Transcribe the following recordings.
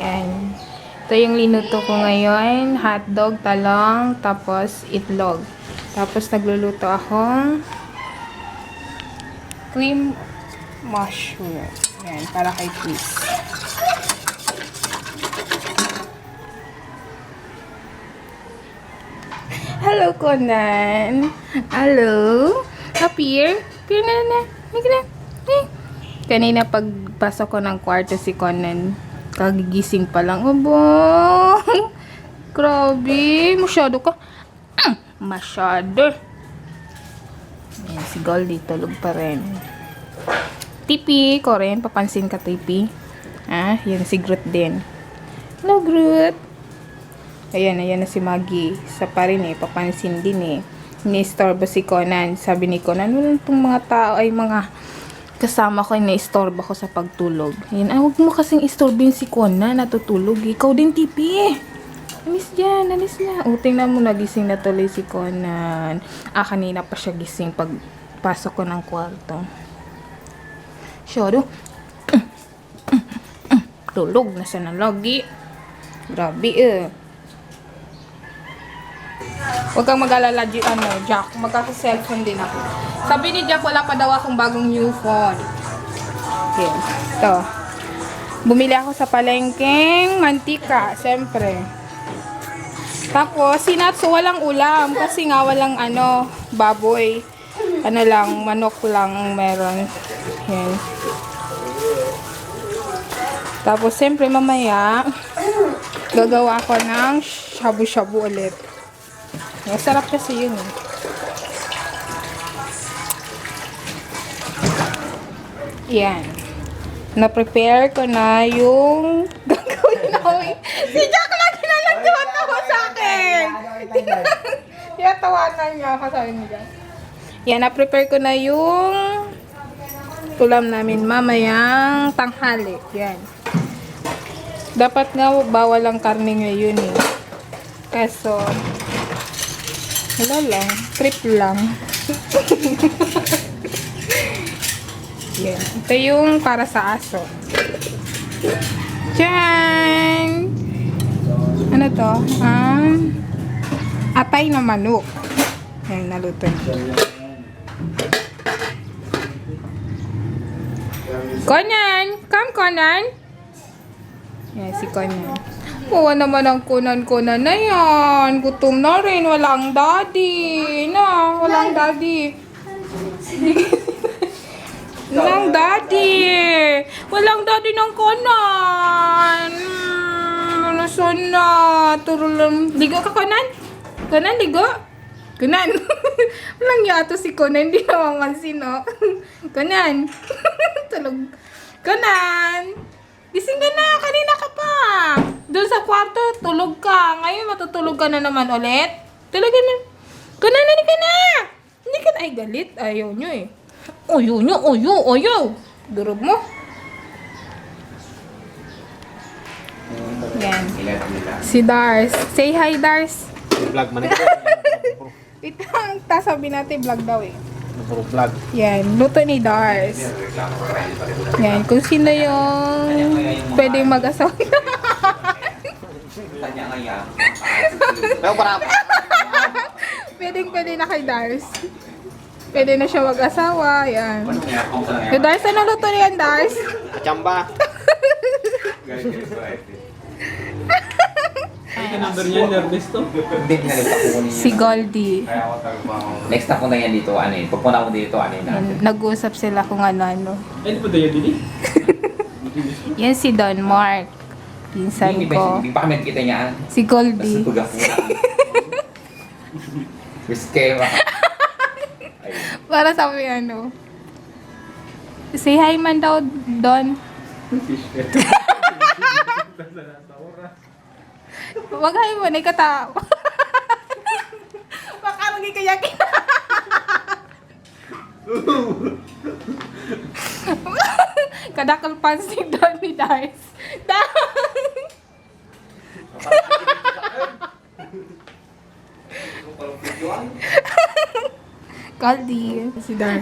Yan. Ito yung linuto ko ngayon. Hotdog, talong, tapos itlog. Tapos nagluluto akong cream mushroom. Yan, para kay Chris. Hello, Conan. Hello. Appear. Appear na. Kanina pagpasok ko ng kwarto si Conan, kagigising pa lang. Abo. Grabe. Masyado ka. Masyado. Ayan, si Goldie tulog pa rin. Tipi ko rin. Papansin ka, Tipi. Yan si Groot din. Hello, Groot. Ayan na si Maggie. Sa pa rin papansin din Ini-istorbo si Conan. Sabi ni Conan, wala itong mga tao ay mga kasama ko, ini-istorbo ko sa pagtulog. Ayan, huwag mo kasing istorboin si Conan, natutulog. Ikaw din, Tipi. Alis dyan, alis na. Tingnan mo, nagising na tuloy si Conan. Kanina pa siya gising pagpasok ko ng kwarto. Shadow. Tulog na siya ng lagi. Grabe Huwag kang mag-alala, Jack. Magkaka-cellphone din ako. Sabi ni Jack, wala pa daw akong bagong new phone. Okay. Ito. Bumili ako sa palengkeng mantika. Siyempre. Tapos, sinatso, walang ulam. Kasi nga, walang baboy. Manok lang meron. Yan. Tapos, siyempre, mamaya, gagawa ako ng shabu-shabu ulit. Masarap kasi yun Yan. Na-prepare ko na yung gagawin namin. Si Jack lagi na lang tawa sa akin. Tawanan niya ako, sabi niya. Yan, na-prepare ko na yung ulam namin mamayang tanghali. Yan. Dapat nga bawal ang karne ngayon Kaso, wala lang. Trip lang. Yan. Ito yung para sa aso. Diyan! Ano to? Atay na manok. Yan, naluto. Conan! Come, Conan! Yan, si Conan. Kuha naman ang kunan-kunan na yan. Gutom na rin. Walang daddy. Walang daddy. Walang daddy. Walang daddy ng kunan. Nasaan na? Turulang. Ligo ka, Conan? Conan, ligo? Conan. Walang yato si Conan. Hindi namamansin, Conan. Tulog. Conan. Gising ka na. Kanina ka pa. Doon sa kwarto, tulog ka. Ngayon, matutulog ka na naman ulit. Tulog ka na. Conan, hindi ka na. Hindi ka na. Ay, galit. Ayaw nyo Ayaw. Durog mo. Yan. Si Dars. Say hi, Dars. Vlog man Wait lang. Sabi natin vlog daw Puro vlog. Yan. Luto ni Dars. Yan. Kung sino yung pwedeng mag-asawa. Pwede na kay Dars. Pwede na siya mag-asawa. Yan. Yung Dars, ano luto niyan, Dars? Kachamba. Ay, number niya, Ernesto. Si Goldie. Next na punta yan dito, Pupunta ko dito, Yan. Nag-uusap sila kung ano-ano. Ay, di ba tayo dili? Yan si Don Mark. Pinsan ko. Hindi pa kami nakita niya. Si Goldie. Basta tuga-tuga. Biskema. Para sabi say hi man daw, Don. Wag hi mo, naikata. Baka magikayakin. Kadakal pansig Don ni Dars. Goldie. Si Dars.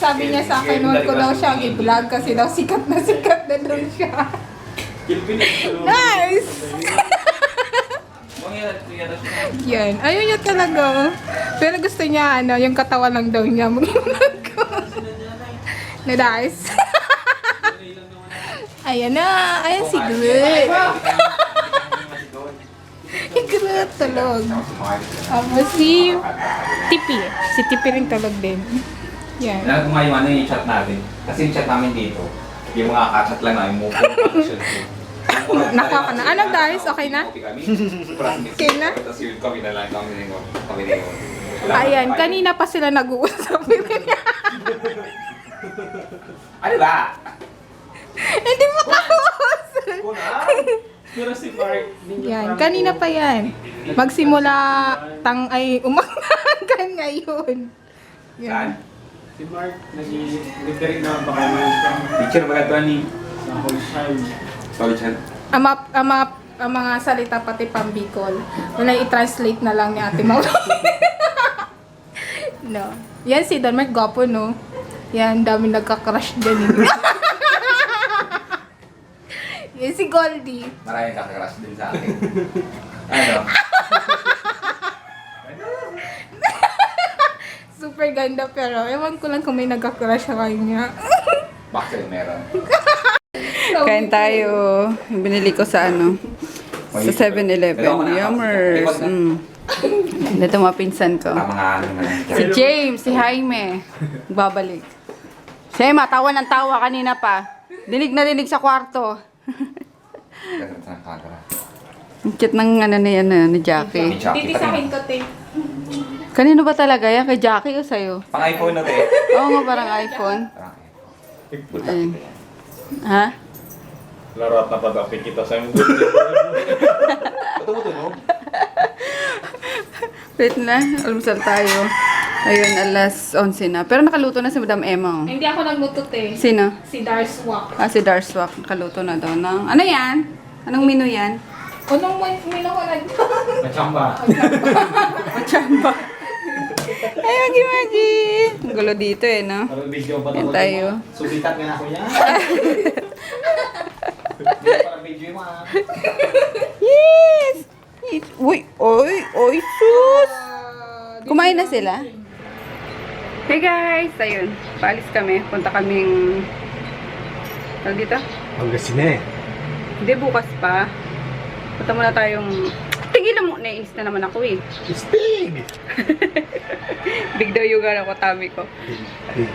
sabi niya sa akin, huwag ko daw siya i-vlog kasi daw sikat na daw siya. Nice! Yan. Ayun niya talaga. Oh. Pero gusto niya, yung katawan lang daw niya. Na nice. Ayan na. Ayan si Groot. Si Groot tulog. Tapos si Tipi. Si Tipi rin tulog din. Yan. Nagkumayo yung chat natin. Kasi yung chat namin dito, yung mga kachat lang na, yung move action ko. Nakuha ka na. Ano guys? Okay na? Okay na? Tapos yun, kami na lang. Ayan. Kanina pa sila nag-uusap. Ano ba? Hindi mo kausap. Pero si Mark, Yan. Kanina pa yan. Magsimula umaga ngayon. Saan? Yan. si Mark, nag-direct na baka naman Picture ba ito ni? sa whole time. Solid siya. Ang mga salita pati pambikol. Wala i-translate na lang ni Ate Mauro. No. Yan si Don Mark, gwapo no. Yan, dami nagka-crush dyan. Yan si Goldie. Maraming kakakrush din sa akin. Ano? Super ganda pero ewan ko lang kung may nagka-crush sa kanya. Bakit meron? Kain tayo. Yung binili ko sa ano? Sa 7-Eleven. Yummers. Ito mga pinsan ko. Mga ano na lang. Si James, si Jaime. Babalik. Siya tawa ng tawa kanina pa. Dinig na dinig sa kwarto. Sa camera. Ang cute ng ano ni, ni Jackie. Titisahin ko, te. Kanino ba talaga yan? Kay Jackie o sa'yo? Pang iPhone na to eh. Oo nga, parang iPhone. Ayun. Ha? Larat na padapin kita sa yung Tumutunog? Wait na, almusal tayo. Ayun, alas 11 na. Pero nakaluto na si Madam Emma. Oh. Hindi ako nagluto, te. Sino? Si Darswak. Ah, si Darswak. Nakaluto na daw ng... Ano yan? Anong menu yan? Anong mino ko Machamba. Machamba. Ay, magi-magi. Ang gulo dito eh, no? Parang video pa Yan tayo. Subitan ka na ako yan. Parang video yung mga. Yes! Uy, oy, sus! Kumain na sila? Hey guys! Ayun, paalis kami. Punta kaming... Ano dito? Pangasinan. Hindi, bukas pa. Punta muna tayong... Tigilan mo, nainis na naman ako eh. It's big! Big daw yung ako, tummy ko. Big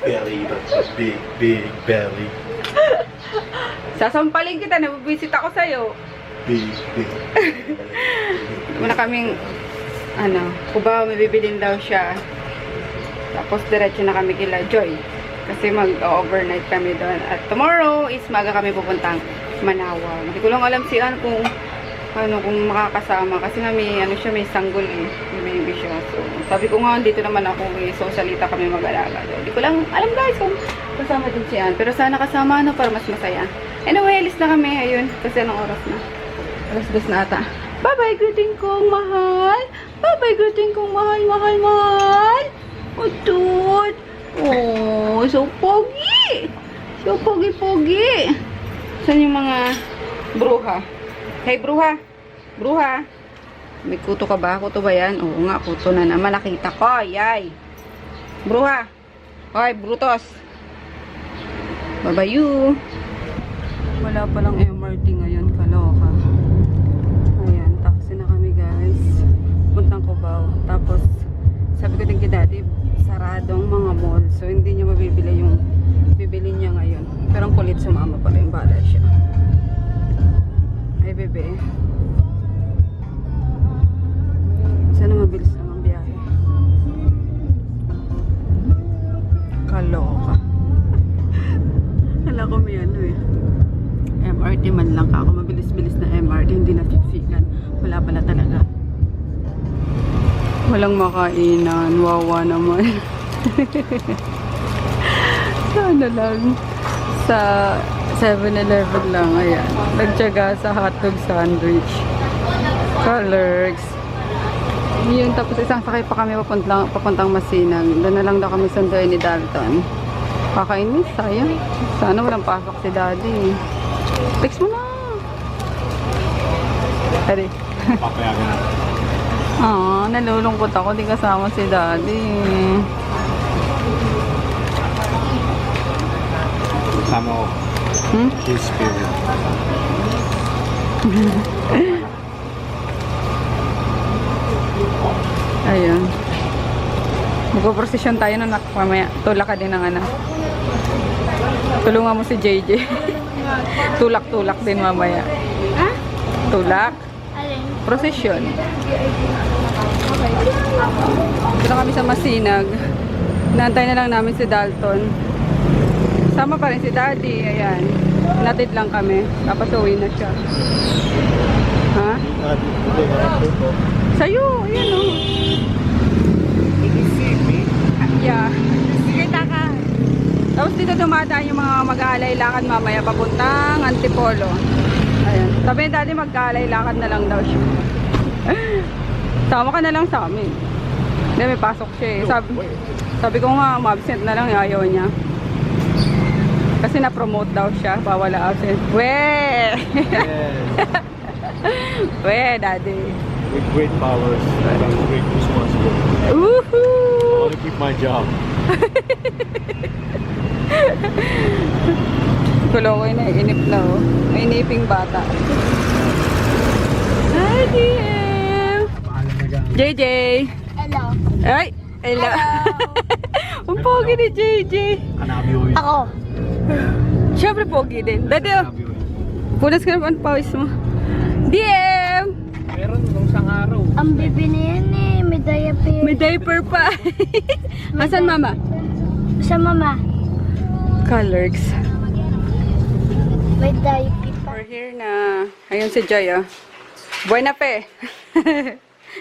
belly. Big belly. Sasampalin kita, nabibisit ako sa'yo. Big. Muna kaming, Cubao, may bibilin daw siya. Tapos diretso na kami kila Joy. Kasi mag-overnight kami doon. At tomorrow is maga kami pupuntang Manawa. Hindi ko lang alam si kung makakasama. Kasi nga may sanggol eh. May baby siya. So, sabi ko nga, dito naman ako eh. So, salita kami mag-alaga. So, hindi ko lang alam guys kung kasama din si Ann. Pero sana kasama para mas masaya. Anyway, alis na kami. Ayun. Kasi anong oras na? Alas 2 na ata. Bye-bye, greeting kong mahal. Bye-bye, greeting kong mahal. Utut. Oh, so pogi. So pogi-pogi. Saan yung mga bruha? Hey, bruha. Bruha. May kuto ka ba? Kuto ba yan? Oo nga, kuto na naman. Nakita ko. Yay. Bruha. Hoy, brutos. Babayu. Wala palang MRT ngayon. Kaloka. Ayan, taxi na kami guys. Puntang Cubao. Tapos, sabi ko din kay daddy, saradong mga mall. So, hindi niya mabibili yung bibili niya ngayon. Pero ang kulit sumama pala yung bala siya. Ay, bebe. Sana mabilis lang ang biyahe. Kaloka. Hala ko may MRT man lang ako. Mabilis-bilis na MRT. Hindi na siksikan. Wala pala talaga. Walang makainan. Wawa naman. Sana lang. Sa 7-Eleven lang. Ayan. Nagtyaga sa hotdog sandwich. Colors. Yun, tapos isang sakay pa kami papuntang Masinag. Doon na lang daw kami sunduin ni Dalton. Kakainis, sayang. Sana walang pasok si Daddy. Fix mo na. Tari. Papayagan na. Nalulungkot ako. Di kasama si Daddy. Sama ko. His spirit. Ayun. Magpo-prosesyon tayo na mamaya. Tulak ka din ng anak. Tulungan mo si JJ. Tulak-tulak din mamaya. Ha? Tulak. Alin? Prosesyon. Dito na kami sa Masinag. Naantay na lang namin si Dalton. Sama pa rin si Daddy. Ayan. Natid lang kami. Tapos uwi na siya. Ha? Sa'yo. Ayan o. Yeah. Kita ka. Tapos dito dumadaan yung mga mag-aalay lakad mamaya papuntang Antipolo. Ayan. Sabi ni Daddy mag-aalay lakad na lang daw siya. Sama ka na lang sa amin. Hindi, may pasok siya eh. Sabi ko nga, ma-absent na lang. Ayaw niya. Kasi na-promote daw siya. Bawal absent. Weh! Weh, Daddy. With great powers and great responsibility. I Woohoo! want to keep my job. Kulokoy na, inip na oh. May iniping bata. Hi, DM! JJ! Hello. Ay! Hello! Ang pogi ni JJ! Hanabi ko yun. Ako. Siyempre pogi din. Dati oh! Punas ka naman pawis mo. DM! Meron nung isang araw. Ang bibi na yan eh. May diaper. May diaper pa. Asan mama? Sa mama. Colors. May diaper pa. We're here na. Ayun si Joy oh. Buena pe.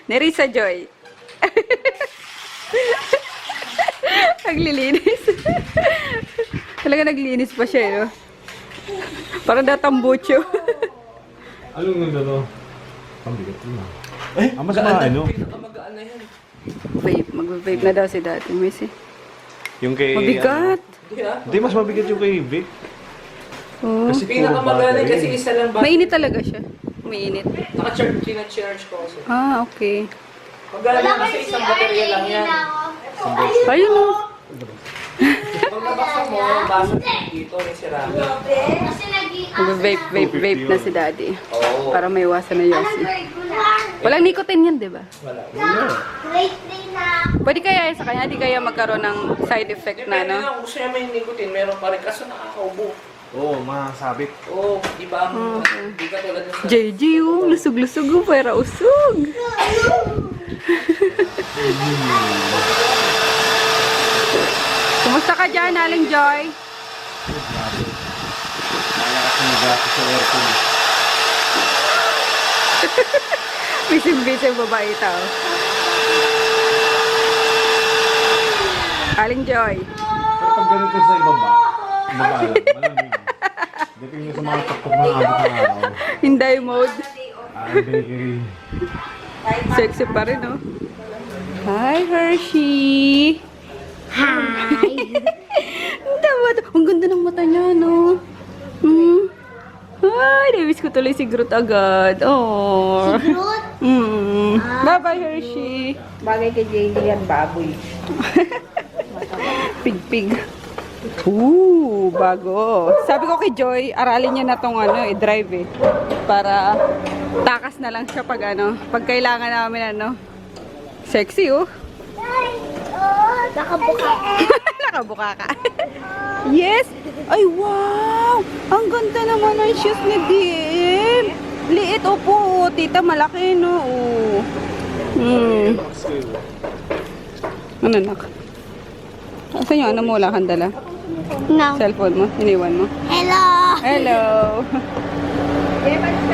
Nerisa Joy. Naglilinis. Talaga naglinis pa siya, no? Parang datambucho. Anong nandito? Ang bigat na. Mas ano? Vape. Mag-vape na daw si Daddy. Missy. Yung kay... Mabigat. Hindi, mas mabigat yung kay Vic. Oh. Kasi Pinakamagana kasi isa lang ba? Mainit talaga siya. Mainit. Naka-charge ko kasi. Ah, okay. Magana kasi isang baterya lang yan. Ayun, oh. Pag nabaksan mo, basag dito, may sirado. Mag-vape na si Daddy. Oo. Para may iwasan na Yossi. Walang nicotine yan, di ba? Wala. Pwede kaya sa kanya, di kaya magkaroon ng side effect na, Depende no? lang, gusto niya may nicotine, meron pa rin. Kaso nakakaubo. Oo, masabit. Oo, di ba? Di ka tulad ng sa... JJ, oh, lusog-lusog, oh, pera usog. Kumusta ka dyan, Aling Joy? Malakas na gato sa aircon. Busy babae ito. Aling Joy. Pero pag ganito sa ibaba, malamig. Depende sa mga takpok ng abot ng araw. Hinday mode. Bakery. Sexy pa rin, oh. Hi, Hershey. Hi. Ang ganda ng mata niya, no? Ay, nabis ko tuloy si Groot agad. Oh. Groot? Bye-bye, Hershey. Bagay kay JD yan, baboy. Pig-pig. Bago. Sabi ko kay Joy, aralin niya na tong i-drive eh. Para takas na lang siya pag pag kailangan namin Sexy oh. Nakabuka. Nakabuka ka. Yes. Ay wow. Ang ganda naman ng shoes ni DM. Liit po. Tita malaki no. Ano nak? Saan yung mo? Wala kang dala? No. Cellphone mo? Iniwan mo? Hello. Hello!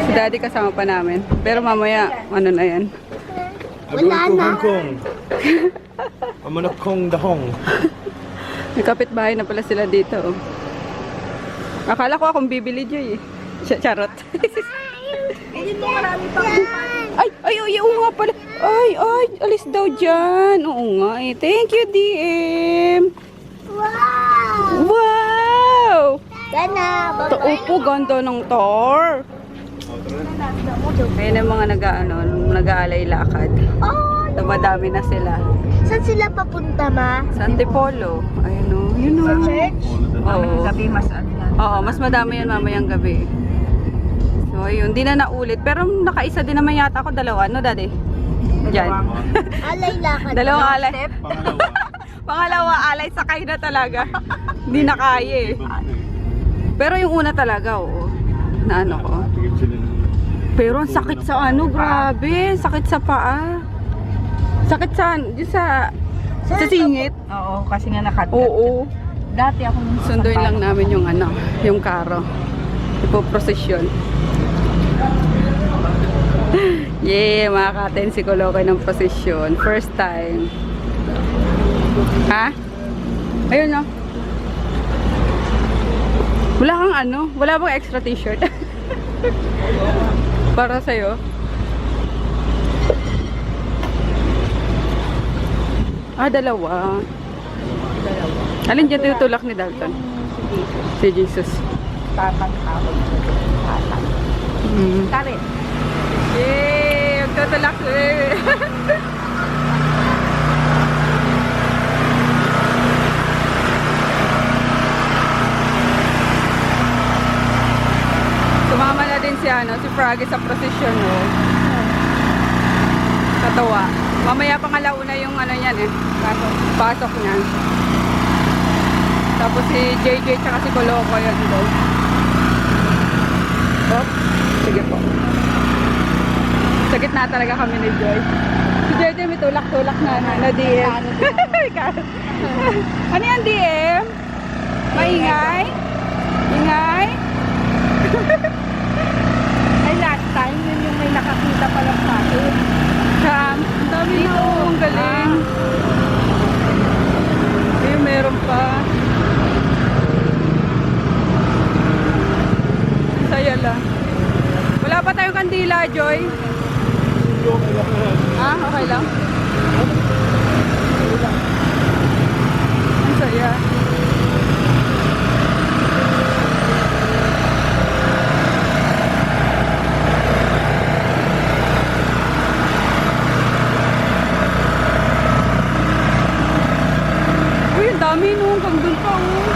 Si Daddy kasama pa namin. Pero mamaya, na yan? I'm going to Hong Kong. I'm gonna Kong the Hong. May kapitbahay na pala sila dito. Oh. Akala ko akong bibili, Joy. Charot. Ay, oo nga pala. Ay, alis daw dyan. Oo nga eh. Thank you, DM. Wow! Upo, ganda ng tor. Ayun ang mga nag-aalay lakad. Madami na sila. Saan sila papunta, ma? Sa Antipolo. Ayun o. Yun o. Church? Oo. Oo, mas madami yan mamayang gabi. So, ayun. Di na naulit. Pero nakaisa din naman yata ako. Dalawa. Ano, daddy? Diyan. Alay lakad. Dalawang alay. Pangalawa. Pangalawa, alay. Sakay na talaga. Hindi na kaya eh. Pero yung una talaga, oo. Na ano ko. Tigil sila ng... Pero ang sakit sa ano, grabe. Sakit sa paa. Sakit sa, yun sa singit. Oo, kasi nga nakat. Oo. Dati ako nung Sunduin lang namin yung ano, yung karo. Ipo-prosesyon. Yeah, makaka-attend si Kolokoy ng prosesyon. First time. Ha? Ayun no. Wala kang ano? Wala bang extra t-shirt? Para sa'yo? Dalawa. Alin dyan tutulak ni Dalton? Si Jesus. tatang ako. Tatang. Tarin. Yay! Magtutulak. Sumama na din si Froggy sa procession, no? Katawa. Mamaya pang alauna yung ano yan eh. Pasok niyan. Tapos si JJ tsaka si Koloko yun doon. Oh, sige po. Sa gitna talaga kami ni Joy. Si JJ may tulak-tulak na DM. Ano yan DM? Maingay? Ingay? Ay, last time, yun yung may nakakita palang sa akin. Ang dami na, ang galing. Meron pa. Saya lang. Wala pa tayong kandila, Joy. Okay lang. Ang saya. Uy, ang dami no. Hanggang dun pa, oh.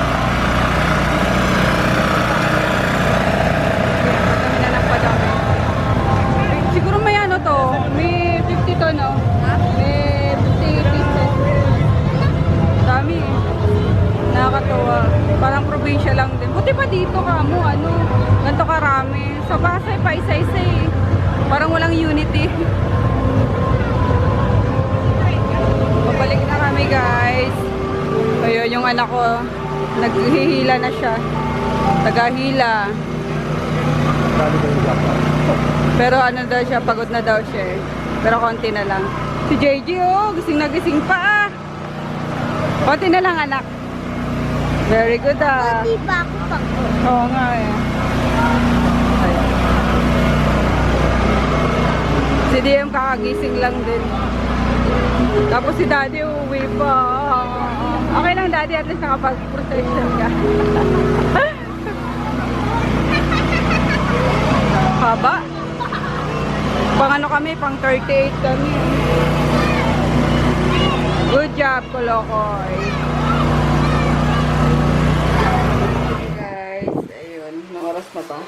Padami na ng padami. Siguro may ano to. May 50 to, no? May 50 pieces. Dami eh. Nakakatawa. Parang probinsya lang din. Buti pa dito ka mo, ano. Ganito karami. Sa Pasay pa isa-isa eh. Parang walang unity. Babalik na kami, guys. Ayun, yung anak ko, naghihila na siya. Tagahila. Pero ano daw siya, pagod na daw siya eh. Pero konti na lang. Si JJ, oh, gising na gising pa ah. Konti na lang, anak. Very good ah. Hindi pa ako pagod. Oo nga eh. Ayun. Si DM kakagising lang din. Tapos si Daddy uuwi pa. Okay lang, Daddy, at least nakapag-protection ka. Haba. Pang ano kami, pang 38 kami. Good job, Kolokoy. Guys, ayun. Anong oras na to?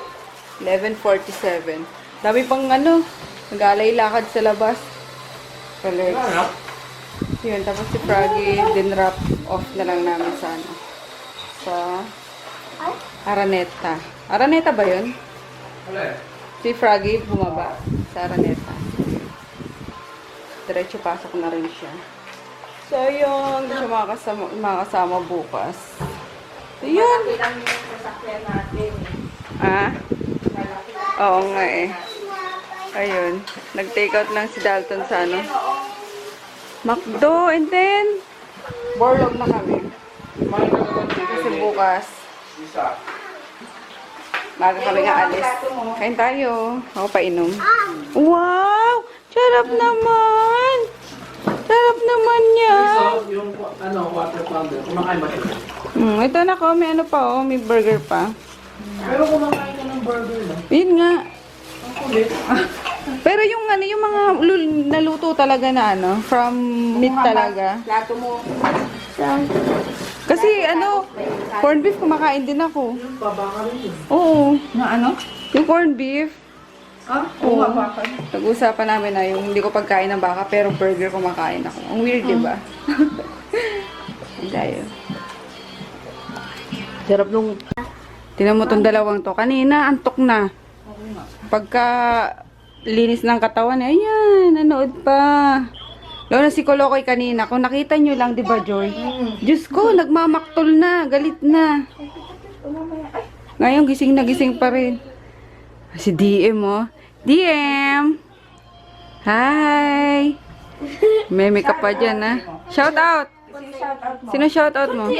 11:47. Dami pang ano, nag-alay lakad sa labas. Collect. Yun, tapos si Froggy, din-wrap off na lang namin sa ano. Sa Araneta. Araneta ba yun? Si Froggy bumaba sa Araneta. Diretso pasok na rin siya. So, yun. Hindi siya makakasama bukas. So, yun. Oo nga eh. Ayun. Nag-take out lang si Dalton sa ano. McDo, and then Borlog na kami. Kasi bukas Maga kami nga alis. Kain tayo. Ako pa inom. Wow! Sarap naman! Sarap naman yan! Yung water pounder, kumakain ba kayo? Ito na ko, may ano pa oh, may burger pa. Pero kumakain ka ng burger na. Yun nga. Ang kulit. Pero yung ano, yung mga naluto talaga na ano, from meat talaga. Plato mo. Kasi ano, corned beef kumakain din ako. Babaka rin yun. Oo. Na ano? Yung corned beef. Ah, Oo. bakal. Nag-usapan namin na yung hindi ko pagkain ng baka pero burger kumakain ako. Ang weird, di ba? Tayo. Sarap nung... Tinan mo tong dalawang to. Kanina, antok na. Pagka linis ng katawan, ayan, nanood pa. Lalo na si Kolokoy kanina. Kung nakita nyo lang, di ba, Joy? Diyos ko, nagmamaktol na. Galit na. Ngayon, gising na gising pa rin. Si DM, oh. DM! Hi! May makeup pa dyan, ha? Shout out! Sino shout out mo? Ay,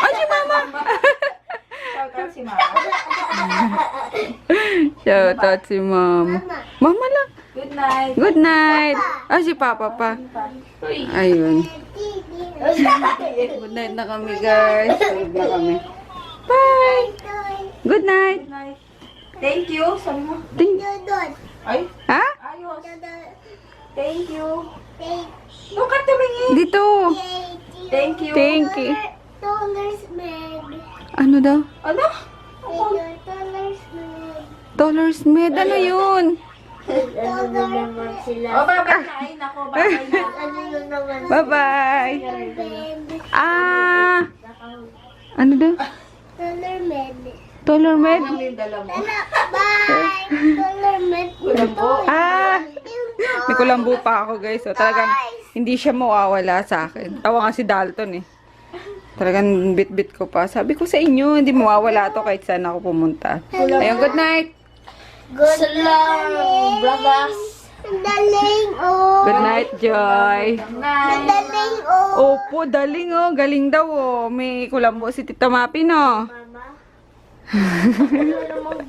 si Mama! Si Mama. Shout out si Mama. Mama lang. Good night. Good night. Ah, si Papa pa. Ayun. Good night na kami, guys. Tulog na kami. Bye! Good night. Thank you. Sabi mo. Ting. Ay, Ha? ayos. Thank you. Doon ka tumingin. Dito. Thank you. Thank you. Dollars med. Ano daw? Ano? Dollars med. Dollars med. Ano yun? Ano naman sila? O, babakain ako. Babay na. Ano yun naman Bye-bye. med? Ah. Ano daw? Dollar med. Dollar med? Yung dala mo. Bye! Dollar med. Ah. May kulambo pa ako, guys. So, talagang hindi siya mawawala sa akin. Tawa nga si Dalton eh. Talagang bit-bit ko pa. Sabi ko sa inyo, hindi mawawala to kahit saan ako pumunta. Ayun, good night. Good lang, brothers. Daling, oh. Good night, Joy. Daling, oh. Opo, daling oh. Galing daw oh. May kulambo si Tita Mapi, no? Mama. Ano namang